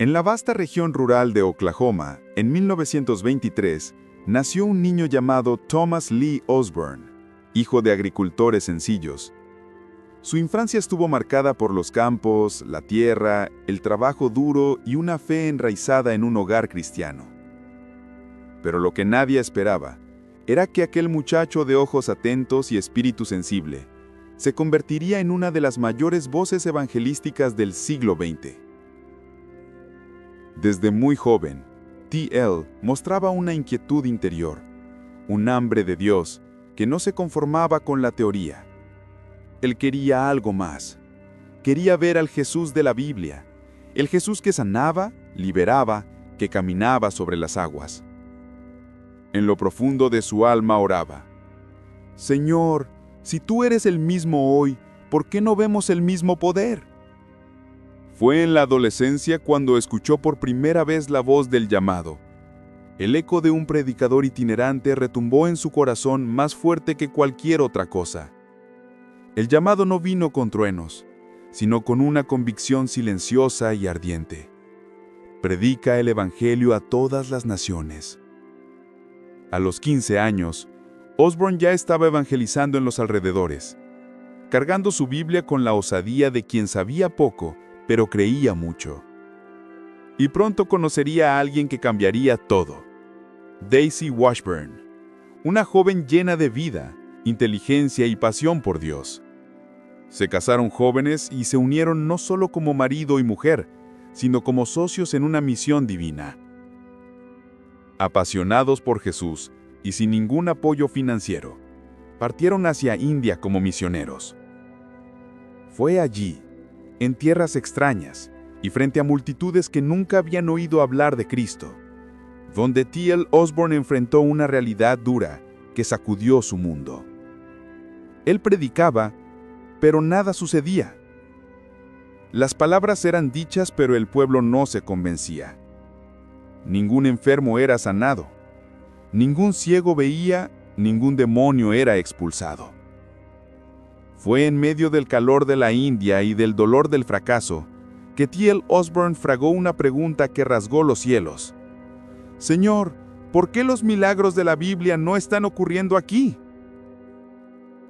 En la vasta región rural de Oklahoma, en 1923, nació un niño llamado Thomas Lee Osborne, hijo de agricultores sencillos. Su infancia estuvo marcada por los campos, la tierra, el trabajo duro y una fe enraizada en un hogar cristiano. Pero lo que nadie esperaba era que aquel muchacho de ojos atentos y espíritu sensible se convertiría en una de las mayores voces evangelísticas del siglo XX. Desde muy joven, T.L. mostraba una inquietud interior, un hambre de Dios que no se conformaba con la teoría. Él quería algo más. Quería ver al Jesús de la Biblia, el Jesús que sanaba, liberaba, que caminaba sobre las aguas. En lo profundo de su alma oraba: Señor, si tú eres el mismo hoy, ¿por qué no vemos el mismo poder? Fue en la adolescencia cuando escuchó por primera vez la voz del llamado. El eco de un predicador itinerante retumbó en su corazón más fuerte que cualquier otra cosa. El llamado no vino con truenos, sino con una convicción silenciosa y ardiente. Predica el Evangelio a todas las naciones. A los 15 años, Osborne ya estaba evangelizando en los alrededores, cargando su Biblia con la osadía de quien sabía poco, pero creía mucho. Y pronto conocería a alguien que cambiaría todo: Daisy Washburn, una joven llena de vida, inteligencia y pasión por Dios. Se casaron jóvenes y se unieron no solo como marido y mujer, sino como socios en una misión divina. Apasionados por Jesús y sin ningún apoyo financiero, partieron hacia India como misioneros. Fue allí, en tierras extrañas y frente a multitudes que nunca habían oído hablar de Cristo, donde T.L. Osborne enfrentó una realidad dura que sacudió su mundo. Él predicaba, pero nada sucedía. Las palabras eran dichas, pero el pueblo no se convencía. Ningún enfermo era sanado, ningún ciego veía, ningún demonio era expulsado. Fue en medio del calor de la India y del dolor del fracaso que T.L. Osborne fragó una pregunta que rasgó los cielos: Señor, ¿por qué los milagros de la Biblia no están ocurriendo aquí?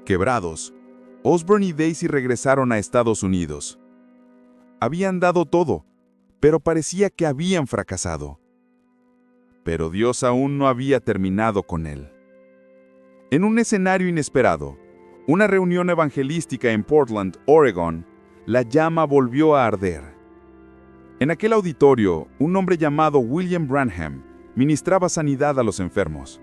Quebrados, Osborne y Daisy regresaron a Estados Unidos. Habían dado todo, pero parecía que habían fracasado. Pero Dios aún no había terminado con él. En un escenario inesperado, una reunión evangelística en Portland, Oregon, la llama volvió a arder. En aquel auditorio, un hombre llamado William Branham ministraba sanidad a los enfermos.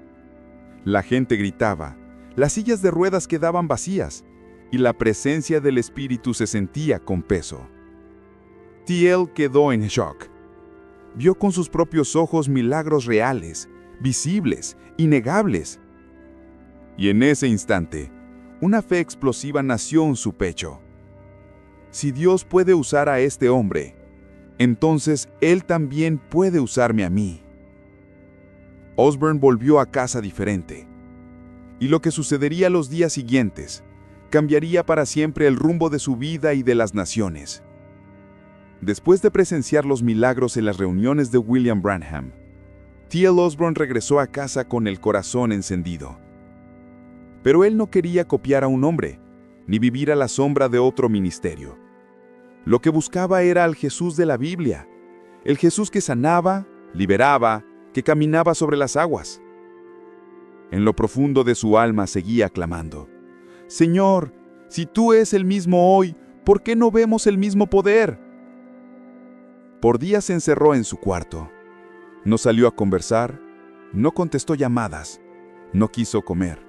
La gente gritaba, las sillas de ruedas quedaban vacías, y la presencia del Espíritu se sentía con peso. T.L. quedó en shock. Vio con sus propios ojos milagros reales, visibles, innegables. Y en ese instante, una fe explosiva nació en su pecho. Si Dios puede usar a este hombre, entonces Él también puede usarme a mí. Osborne volvió a casa diferente. Y lo que sucedería los días siguientes cambiaría para siempre el rumbo de su vida y de las naciones. Después de presenciar los milagros en las reuniones de William Branham, T.L. Osborne regresó a casa con el corazón encendido. Pero él no quería copiar a un hombre, ni vivir a la sombra de otro ministerio. Lo que buscaba era al Jesús de la Biblia, el Jesús que sanaba, liberaba, que caminaba sobre las aguas. En lo profundo de su alma seguía clamando: Señor, si tú eres el mismo hoy, ¿por qué no vemos el mismo poder? Por días se encerró en su cuarto. No salió a conversar, no contestó llamadas, no quiso comer.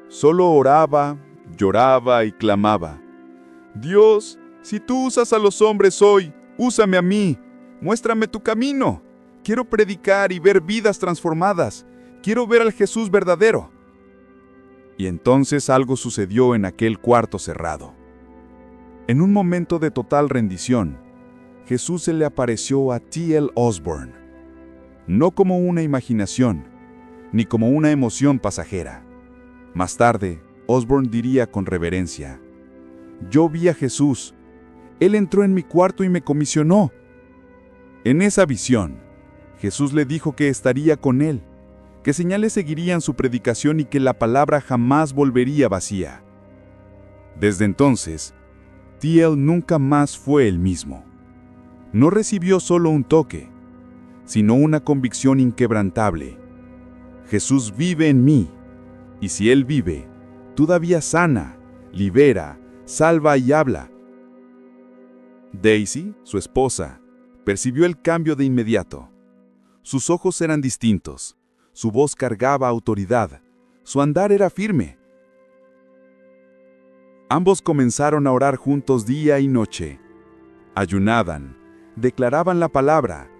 Solo oraba, lloraba y clamaba: Dios, si tú usas a los hombres hoy, úsame a mí, muéstrame tu camino. Quiero predicar y ver vidas transformadas. Quiero ver al Jesús verdadero. Y entonces algo sucedió en aquel cuarto cerrado. En un momento de total rendición, Jesús se le apareció a T.L. Osborne, no como una imaginación, ni como una emoción pasajera. Más tarde, Osborne diría con reverencia: Yo vi a Jesús. Él entró en mi cuarto y me comisionó. En esa visión, Jesús le dijo que estaría con él, que señales seguirían su predicación y que la palabra jamás volvería vacía. Desde entonces, T.L. nunca más fue el mismo. No recibió solo un toque, sino una convicción inquebrantable. Jesús vive en mí, y si Él vive, todavía sana, libera, salva y habla. Daisy, su esposa, percibió el cambio de inmediato. Sus ojos eran distintos, su voz cargaba autoridad, su andar era firme. Ambos comenzaron a orar juntos día y noche. Ayunaban, declaraban la palabra,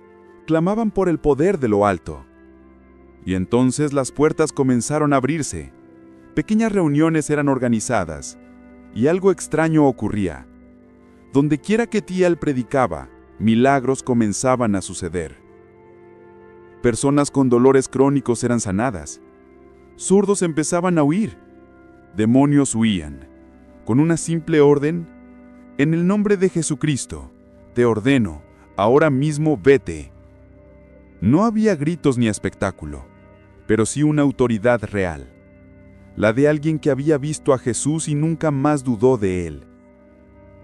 clamaban por el poder de lo alto. Y entonces las puertas comenzaron a abrirse. Pequeñas reuniones eran organizadas, y algo extraño ocurría. Donde quiera que T.L. predicaba, milagros comenzaban a suceder. Personas con dolores crónicos eran sanadas. Zurdos empezaban a huir. Demonios huían. Con una simple orden: en el nombre de Jesucristo, te ordeno, ahora mismo vete. No había gritos ni espectáculo, pero sí una autoridad real. La de alguien que había visto a Jesús y nunca más dudó de él.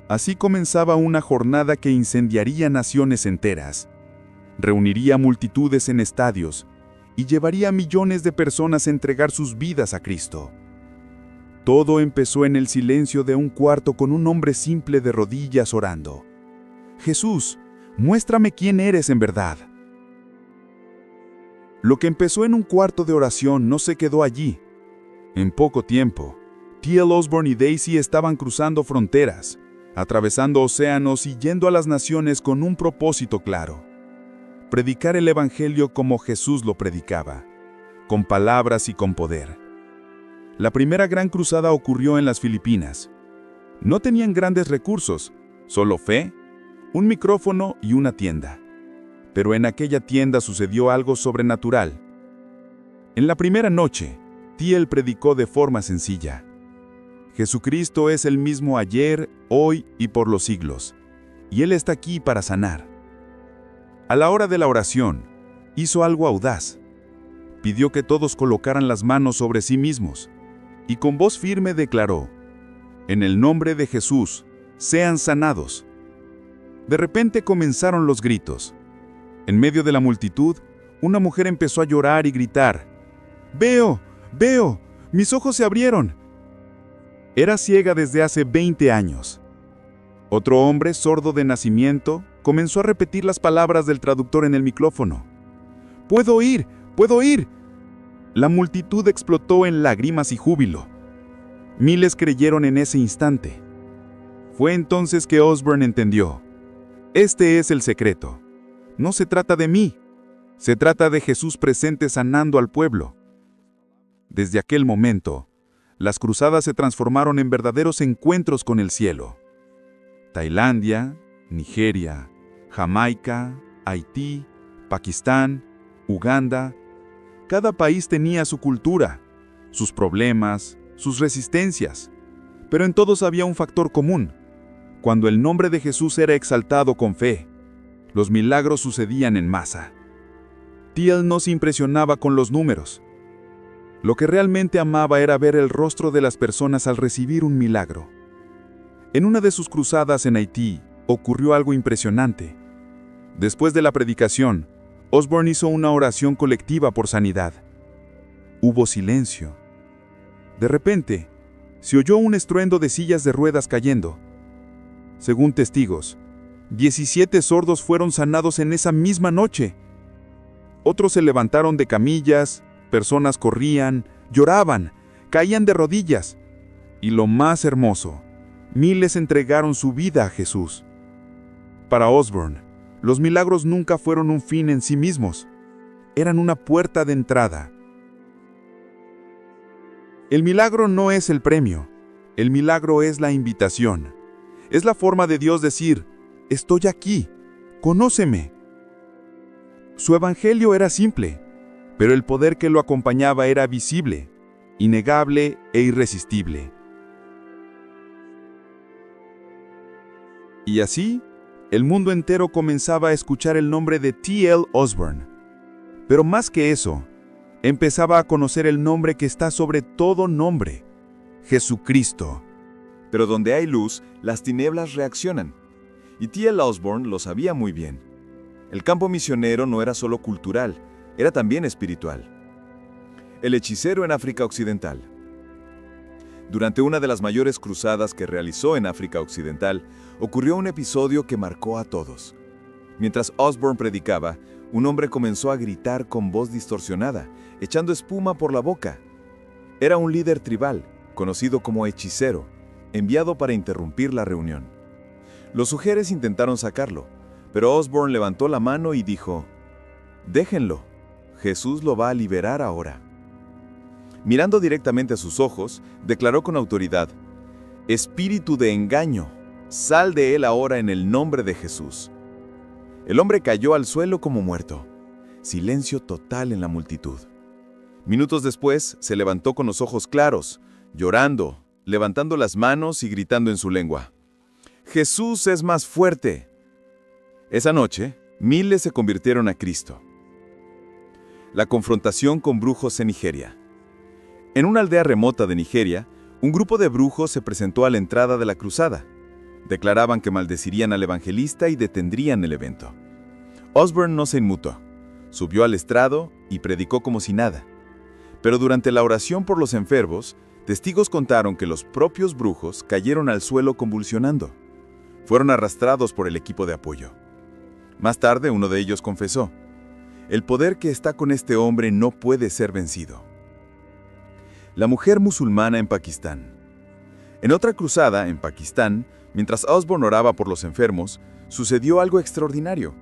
Así comenzaba una jornada que incendiaría naciones enteras, reuniría multitudes en estadios y llevaría a millones de personas a entregar sus vidas a Cristo. Todo empezó en el silencio de un cuarto con un hombre simple de rodillas orando. Jesús, muéstrame quién eres en verdad. Lo que empezó en un cuarto de oración no se quedó allí. En poco tiempo, T.L. Osborn y Daisy estaban cruzando fronteras, atravesando océanos y yendo a las naciones con un propósito claro: predicar el Evangelio como Jesús lo predicaba, con palabras y con poder. La primera gran cruzada ocurrió en las Filipinas. No tenían grandes recursos, solo fe, un micrófono y una tienda. Pero en aquella tienda sucedió algo sobrenatural. En la primera noche, T.L. predicó de forma sencilla: Jesucristo es el mismo ayer, hoy y por los siglos, y Él está aquí para sanar. A la hora de la oración, hizo algo audaz. Pidió que todos colocaran las manos sobre sí mismos, y con voz firme declaró: en el nombre de Jesús, sean sanados. De repente comenzaron los gritos. En medio de la multitud, una mujer empezó a llorar y gritar: ¡Veo! ¡Veo! ¡Mis ojos se abrieron! Era ciega desde hace 20 años. Otro hombre, sordo de nacimiento, comenzó a repetir las palabras del traductor en el micrófono: ¡Puedo oír! ¡Puedo oír! La multitud explotó en lágrimas y júbilo. Miles creyeron en ese instante. Fue entonces que Osborn entendió: este es el secreto. No se trata de mí, se trata de Jesús presente sanando al pueblo. Desde aquel momento, las cruzadas se transformaron en verdaderos encuentros con el cielo. Tailandia, Nigeria, Jamaica, Haití, Pakistán, Uganda. Cada país tenía su cultura, sus problemas, sus resistencias, pero en todos había un factor común: cuando el nombre de Jesús era exaltado con fe, los milagros sucedían en masa. T.L. no se impresionaba con los números. Lo que realmente amaba era ver el rostro de las personas al recibir un milagro. En una de sus cruzadas en Haití, ocurrió algo impresionante. Después de la predicación, Osborn hizo una oración colectiva por sanidad. Hubo silencio. De repente, se oyó un estruendo de sillas de ruedas cayendo. Según testigos, 17 sordos fueron sanados en esa misma noche. Otros se levantaron de camillas, personas corrían, lloraban, caían de rodillas. Y lo más hermoso, miles entregaron su vida a Jesús. Para Osborn, los milagros nunca fueron un fin en sí mismos. Eran una puerta de entrada. El milagro no es el premio. El milagro es la invitación. Es la forma de Dios decir: estoy aquí, conóceme. Su evangelio era simple, pero el poder que lo acompañaba era visible, innegable e irresistible. Y así, El mundo entero comenzaba a escuchar el nombre de T.L. Osborn. Pero más que eso, empezaba a conocer el nombre que está sobre todo nombre, Jesucristo. Pero donde hay luz, las tinieblas reaccionan. Y T.L. Osborn lo sabía muy bien. El campo misionero no era solo cultural, era también espiritual. El hechicero en África Occidental. Durante una de las mayores cruzadas que realizó en África Occidental, ocurrió un episodio que marcó a todos. Mientras Osborn predicaba, un hombre comenzó a gritar con voz distorsionada, echando espuma por la boca. Era un líder tribal, conocido como hechicero, enviado para interrumpir la reunión. Los sugieres intentaron sacarlo, pero Osborn levantó la mano y dijo: «Déjenlo, Jesús lo va a liberar ahora». Mirando directamente a sus ojos, declaró con autoridad: «Espíritu de engaño, sal de él ahora en el nombre de Jesús». El hombre cayó al suelo como muerto. Silencio total en la multitud. Minutos después, se levantó con los ojos claros, llorando, levantando las manos y gritando en su lengua: «Jesús es más fuerte». Esa noche, miles se convirtieron a Cristo. La confrontación con brujos en Nigeria. En una aldea remota de Nigeria, un grupo de brujos se presentó a la entrada de la cruzada. Declaraban que maldecirían al evangelista y detendrían el evento. Osborn no se inmutó. Subió al estrado y predicó como si nada. Pero durante la oración por los enfermos, testigos contaron que los propios brujos cayeron al suelo convulsionando. Fueron arrastrados por el equipo de apoyo. Más tarde, uno de ellos confesó: «El poder que está con este hombre no puede ser vencido». La mujer musulmana en Pakistán. En otra cruzada, en Pakistán, mientras Osborn oraba por los enfermos, sucedió algo extraordinario.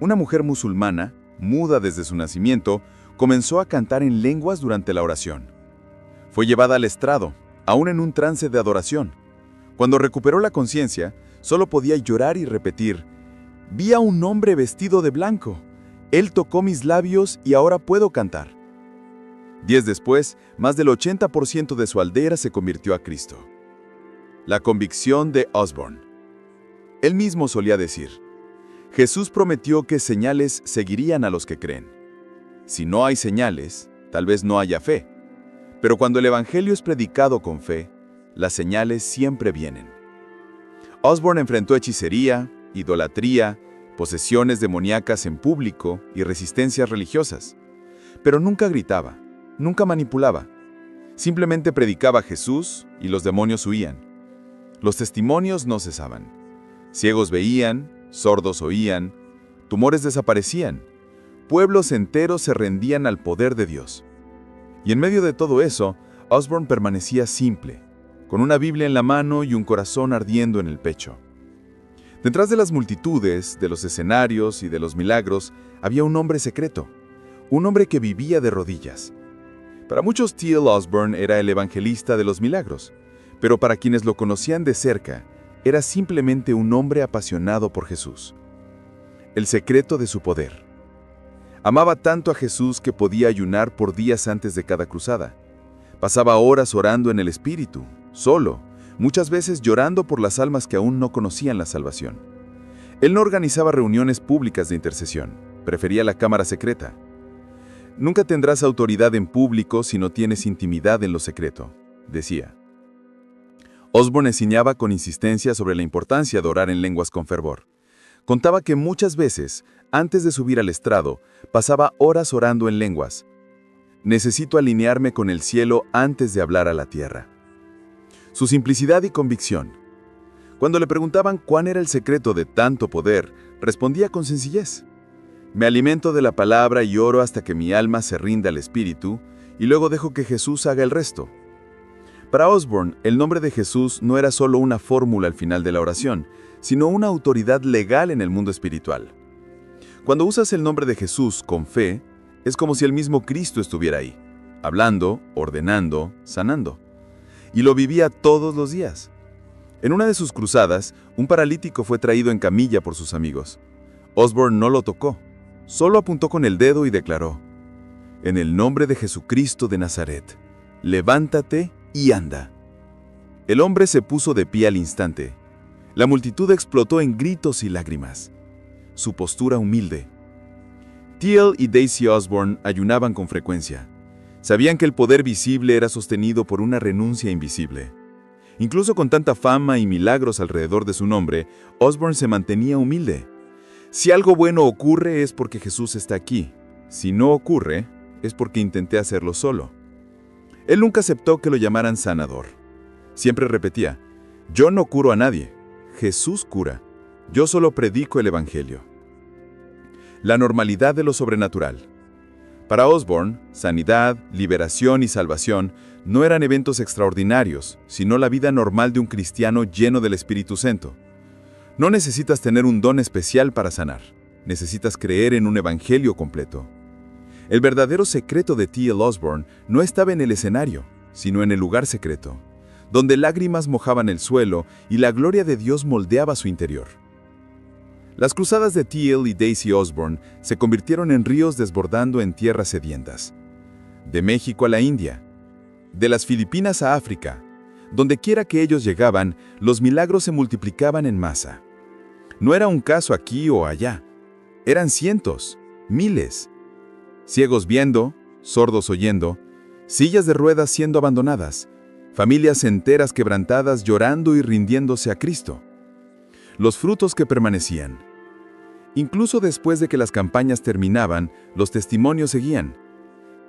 Una mujer musulmana, muda desde su nacimiento, comenzó a cantar en lenguas durante la oración. Fue llevada al estrado, aún en un trance de adoración. Cuando recuperó la conciencia, solo podía llorar y repetir: «Vi a un hombre vestido de blanco. Él tocó mis labios y ahora puedo cantar». Días después, más del 80% de su aldea se convirtió a Cristo. La convicción de Osborn. Él mismo solía decir: «Jesús prometió que señales seguirían a los que creen. Si no hay señales, tal vez no haya fe. Pero cuando el evangelio es predicado con fe, las señales siempre vienen». Osborn enfrentó hechicería, idolatría, posesiones demoníacas en público y resistencias religiosas. Pero nunca gritaba, nunca manipulaba. Simplemente predicaba a Jesús y los demonios huían. Los testimonios no cesaban. Ciegos veían, sordos oían, tumores desaparecían. Pueblos enteros se rendían al poder de Dios. Y en medio de todo eso, Osborn permanecía simple, con una Biblia en la mano y un corazón ardiendo en el pecho. Detrás de las multitudes, de los escenarios y de los milagros, había un hombre secreto, un hombre que vivía de rodillas. Para muchos, T.L. Osborn era el evangelista de los milagros, pero para quienes lo conocían de cerca, era simplemente un hombre apasionado por Jesús. El secreto de su poder. Amaba tanto a Jesús que podía ayunar por días antes de cada cruzada. Pasaba horas orando en el Espíritu, solo, muchas veces llorando por las almas que aún no conocían la salvación. Él no organizaba reuniones públicas de intercesión, prefería la cámara secreta. «Nunca tendrás autoridad en público si no tienes intimidad en lo secreto», decía. Osborn enseñaba con insistencia sobre la importancia de orar en lenguas con fervor. Contaba que muchas veces, antes de subir al estrado, pasaba horas orando en lenguas. «Necesito alinearme con el cielo antes de hablar a la tierra». Su simplicidad y convicción. Cuando le preguntaban cuál era el secreto de tanto poder, respondía con sencillez: «Me alimento de la palabra y oro hasta que mi alma se rinda al Espíritu, y luego dejo que Jesús haga el resto». Para Osborn, el nombre de Jesús no era solo una fórmula al final de la oración, sino una autoridad legal en el mundo espiritual. Cuando usas el nombre de Jesús con fe, es como si el mismo Cristo estuviera ahí, hablando, ordenando, sanando. Y lo vivía todos los días. En una de sus cruzadas, un paralítico fue traído en camilla por sus amigos. Osborn no lo tocó, solo apuntó con el dedo y declaró: «En el nombre de Jesucristo de Nazaret, levántate y anda». El hombre se puso de pie al instante. La multitud explotó en gritos y lágrimas. Su postura humilde. T.L. y Daisy Osborne ayunaban con frecuencia. Sabían que el poder visible era sostenido por una renuncia invisible. Incluso con tanta fama y milagros alrededor de su nombre, Osborne se mantenía humilde. Si algo bueno ocurre es porque Jesús está aquí. Si no ocurre, es porque intenté hacerlo solo. Él nunca aceptó que lo llamaran sanador. Siempre repetía, yo no curo a nadie, Jesús cura. Yo solo predico el Evangelio. La normalidad de lo sobrenatural. Para Osborne, sanidad, liberación y salvación no eran eventos extraordinarios, sino la vida normal de un cristiano lleno del Espíritu Santo. No necesitas tener un don especial para sanar. Necesitas creer en un evangelio completo. El verdadero secreto de T.L. Osborne no estaba en el escenario, sino en el lugar secreto, donde lágrimas mojaban el suelo y la gloria de Dios moldeaba su interior. Las cruzadas de T.L. y Daisy Osborne se convirtieron en ríos desbordando en tierras sedientas. De México a la India, de las Filipinas a África, donde quiera que ellos llegaban, los milagros se multiplicaban en masa. No era un caso aquí o allá, eran cientos, miles. Ciegos viendo, sordos oyendo, sillas de ruedas siendo abandonadas, familias enteras quebrantadas llorando y rindiéndose a Cristo. Los frutos que permanecían. Incluso después de que las campañas terminaban, los testimonios seguían.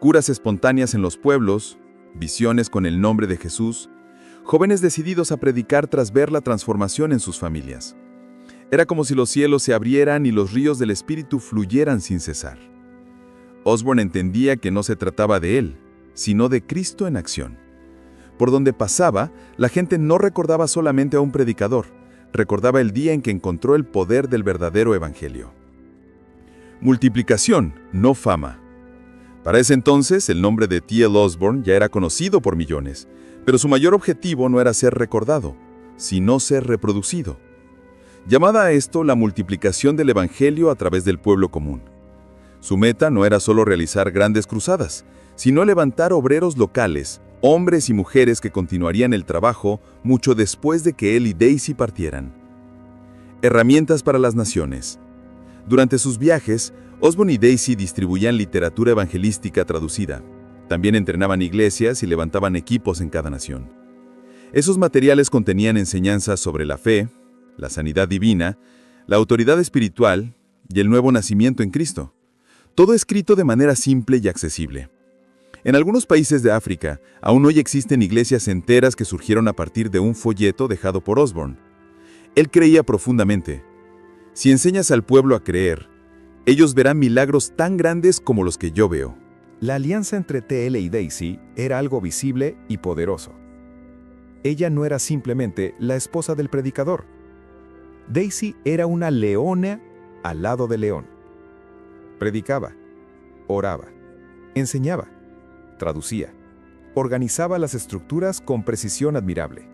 Curas espontáneas en los pueblos, visiones con el nombre de Jesús, jóvenes decididos a predicar tras ver la transformación en sus familias. Era como si los cielos se abrieran y los ríos del Espíritu fluyeran sin cesar. Osborne entendía que no se trataba de él, sino de Cristo en acción. Por donde pasaba, la gente no recordaba solamente a un predicador, recordaba el día en que encontró el poder del verdadero evangelio. Multiplicación, no fama. Para ese entonces, el nombre de T.L. Osborne ya era conocido por millones, pero su mayor objetivo no era ser recordado, sino ser reproducido. Llamada a esto la multiplicación del evangelio a través del pueblo común. Su meta no era solo realizar grandes cruzadas, sino levantar obreros locales, hombres y mujeres que continuarían el trabajo mucho después de que él y Daisy partieran. Herramientas para las naciones. Durante sus viajes, Osborne y Daisy distribuían literatura evangelística traducida. También entrenaban iglesias y levantaban equipos en cada nación. Esos materiales contenían enseñanzas sobre la fe, la sanidad divina, la autoridad espiritual y el nuevo nacimiento en Cristo. Todo escrito de manera simple y accesible. En algunos países de África, aún hoy existen iglesias enteras que surgieron a partir de un folleto dejado por Osborne. Él creía profundamente: si enseñas al pueblo a creer, ellos verán milagros tan grandes como los que yo veo. La alianza entre T.L. y Daisy era algo visible y poderoso. Ella no era simplemente la esposa del predicador. Daisy era una leona al lado del león. Predicaba, oraba, enseñaba, traducía, organizaba las estructuras con precisión admirable.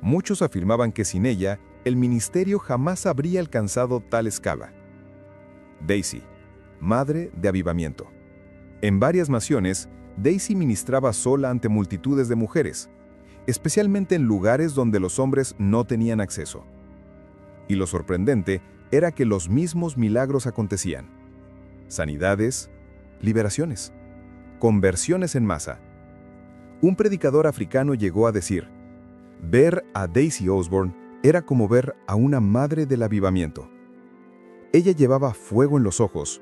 Muchos afirmaban que sin ella, el ministerio jamás habría alcanzado tal escala. Daisy, madre de avivamiento. En varias naciones, Daisy ministraba sola ante multitudes de mujeres, especialmente en lugares donde los hombres no tenían acceso. Y lo sorprendente era que los mismos milagros acontecían. Sanidades, liberaciones, conversiones en masa. Un predicador africano llegó a decir: ver a Daisy Osborne era como ver a una madre del avivamiento. Ella llevaba fuego en los ojos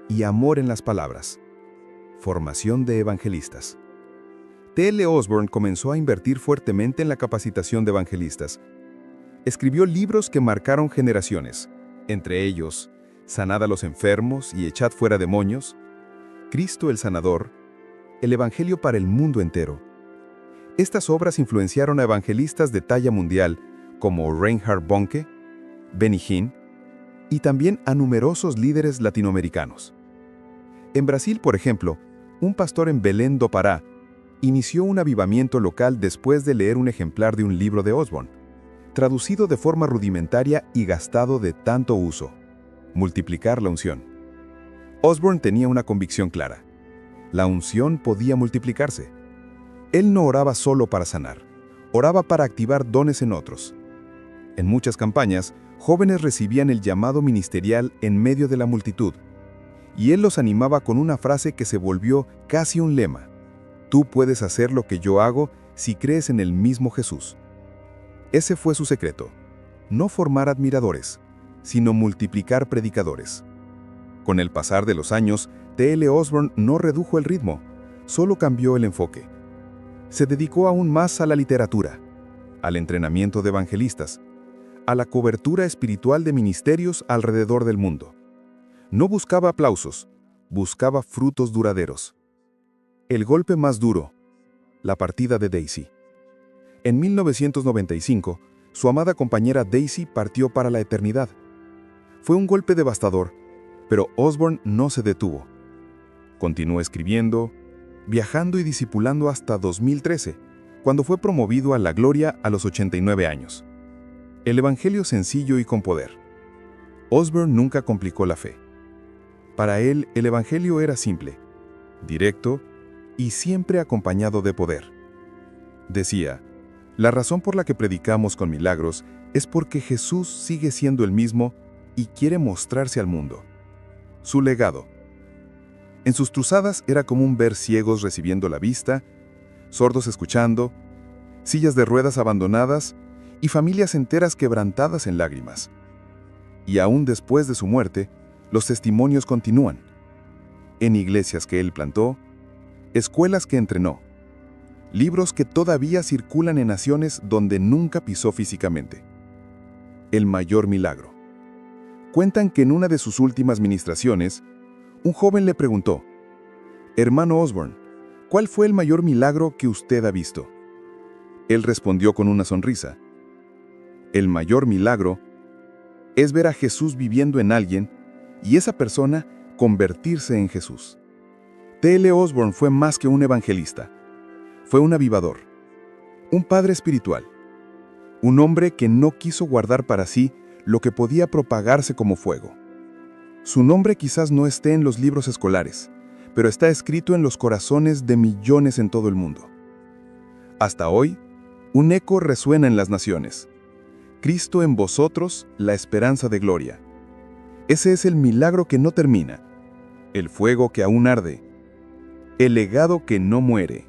y amor en las palabras. Formación de evangelistas. T.L. Osborne comenzó a invertir fuertemente en la capacitación de evangelistas. Escribió libros que marcaron generaciones, entre ellos Sanad a los enfermos y echad fuera demonios, Cristo el Sanador, el Evangelio para el mundo entero. Estas obras influenciaron a evangelistas de talla mundial como Reinhard Bonnke, Benny Hinn y también a numerosos líderes latinoamericanos. En Brasil, por ejemplo, un pastor en Belém do Pará inició un avivamiento local después de leer un ejemplar de un libro de Osborne, traducido de forma rudimentaria y gastado de tanto uso: multiplicar la unción. Osborne tenía una convicción clara: la unción podía multiplicarse. Él no oraba solo para sanar, oraba para activar dones en otros. En muchas campañas, jóvenes recibían el llamado ministerial en medio de la multitud, y él los animaba con una frase que se volvió casi un lema: tú puedes hacer lo que yo hago si crees en el mismo Jesús. Ese fue su secreto: no formar admiradores, sino multiplicar predicadores. Con el pasar de los años, T.L. Osborn no redujo el ritmo, solo cambió el enfoque. Se dedicó aún más a la literatura, al entrenamiento de evangelistas, a la cobertura espiritual de ministerios alrededor del mundo. No buscaba aplausos, buscaba frutos duraderos. El golpe más duro: la partida de Daisy. En 1995, su amada compañera Daisy partió para la eternidad. Fue un golpe devastador, pero Osborn no se detuvo. Continuó escribiendo, viajando y discipulando hasta 2013, cuando fue promovido a la gloria a los 89 años. El evangelio sencillo y con poder. Osborn nunca complicó la fe. Para él, el evangelio era simple, directo y siempre acompañado de poder. Decía: la razón por la que predicamos con milagros es porque Jesús sigue siendo el mismo y quiere mostrarse al mundo. Su legado. En sus cruzadas era común ver ciegos recibiendo la vista, sordos escuchando, sillas de ruedas abandonadas y familias enteras quebrantadas en lágrimas. Y aún después de su muerte, los testimonios continúan. En iglesias que él plantó, escuelas que entrenó, libros que todavía circulan en naciones donde nunca pisó físicamente. El mayor milagro. Cuentan que en una de sus últimas ministraciones, un joven le preguntó: «Hermano Osborn, ¿cuál fue el mayor milagro que usted ha visto?». Él respondió con una sonrisa: «El mayor milagro es ver a Jesús viviendo en alguien y esa persona convertirse en Jesús». T.L. Osborn fue más que un evangelista. Fue un avivador, un padre espiritual, un hombre que no quiso guardar para sí lo que podía propagarse como fuego. Su nombre quizás no esté en los libros escolares, pero está escrito en los corazones de millones en todo el mundo. Hasta hoy, un eco resuena en las naciones: Cristo en vosotros, la esperanza de gloria. Ese es el milagro que no termina, el fuego que aún arde, el legado que no muere.